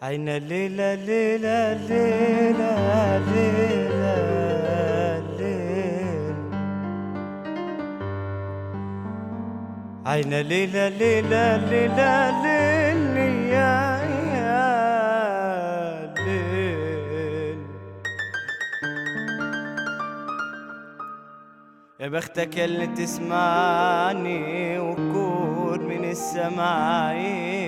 عين ليلة ليلة ليلة ليلة ليل عين ليلة ليلة ليلة ليل يا ليل يا بختك اللي تسمعني وكون من السماعين.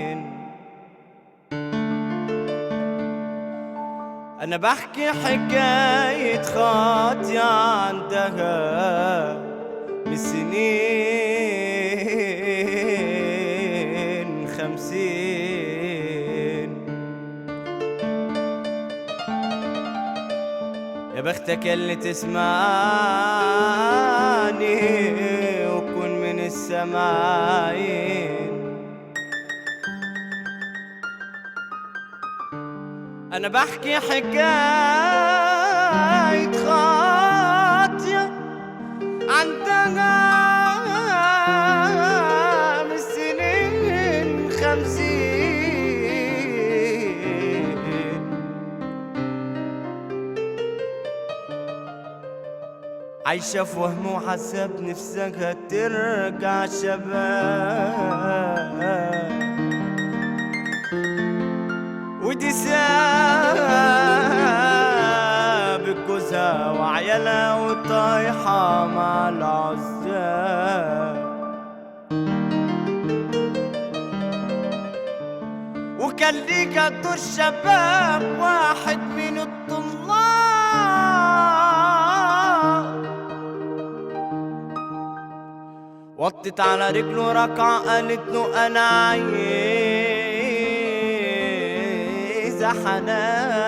أنا بحكي حكاية خاطية عندها من سنين 50. يا بختك اللي تسمعني وكن من السماعين. أنا بحكي حكاية خاطية عندها من سنين 50. عايشة في وهم وحسب نفسها ترجع شباب، ودي سابق جوزها وعيالها وطايحة مع العزاب. وكان ليها دور شباب واحد من الطلاب، وطت على رجله ركعة قالت له أنا عايزة حنان.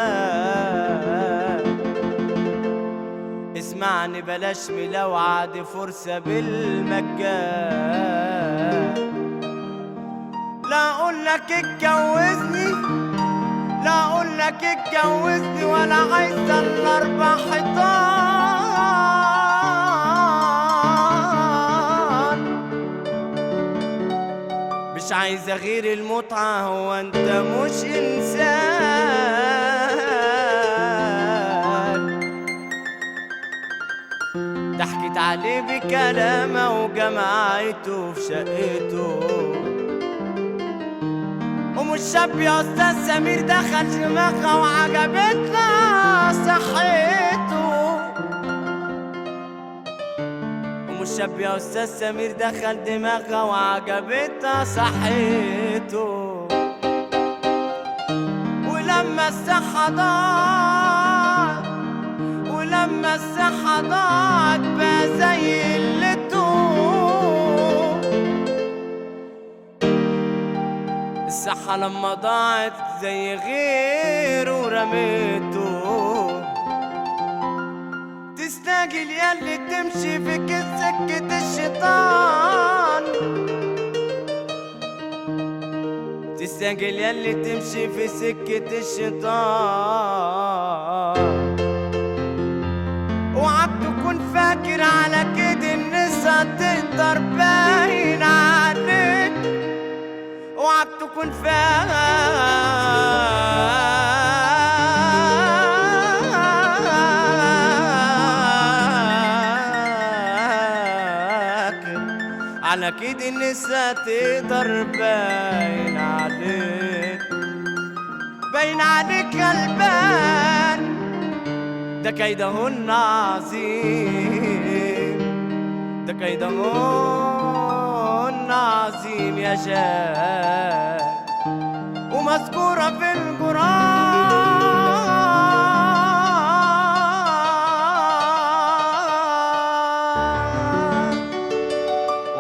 اسمعني بلاش ملوعة دي فرصة بالمجان. لا أقولك اتجوزني، لا أقولك اتجوزني ولا عايزة الأربع حيطان. مش عايزة غير المتعة، هو انت مش انسان. ضحكت عليه بكلامه وجمعته في شقته. الشاب يا استاذ سمير دخل دماغها وعجبتنا صحته. الشاب يا استاذ سمير دخل دماغها وعجبتها صحته. ولما الصحة ضاعت، ولما الصحة ضاعت بقى زي قلته. الصحة لما ضاعت زي غيره رميته. تستاجل ياللي تمشي في سكة الشيطان، تستاجل ياللي تمشي في سكة الشيطان. اوعى تكون فاكر على كده النسا تقدر باين عليك. اوعى تكون فاكر على كده النسا تقدر باين عليك. باين عليك غلبان، ده كيدهن عظيم، ده كيدهن عظيم يا شاب، ومذكورة في القرآن.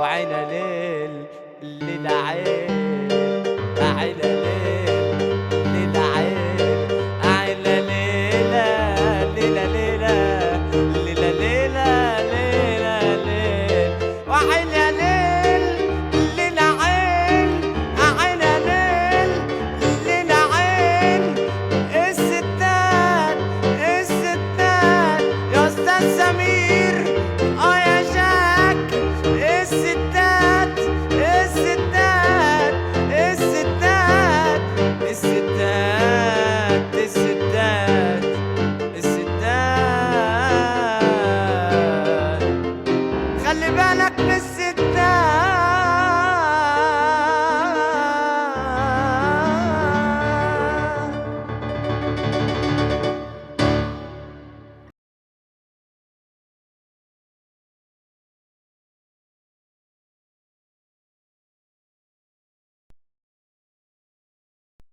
وعين ليل الليل عين، عين ليل الليل عين، عين ليلة ليلة ليلة ليلة ليلة ليلة ليل. وعين بالك بالستات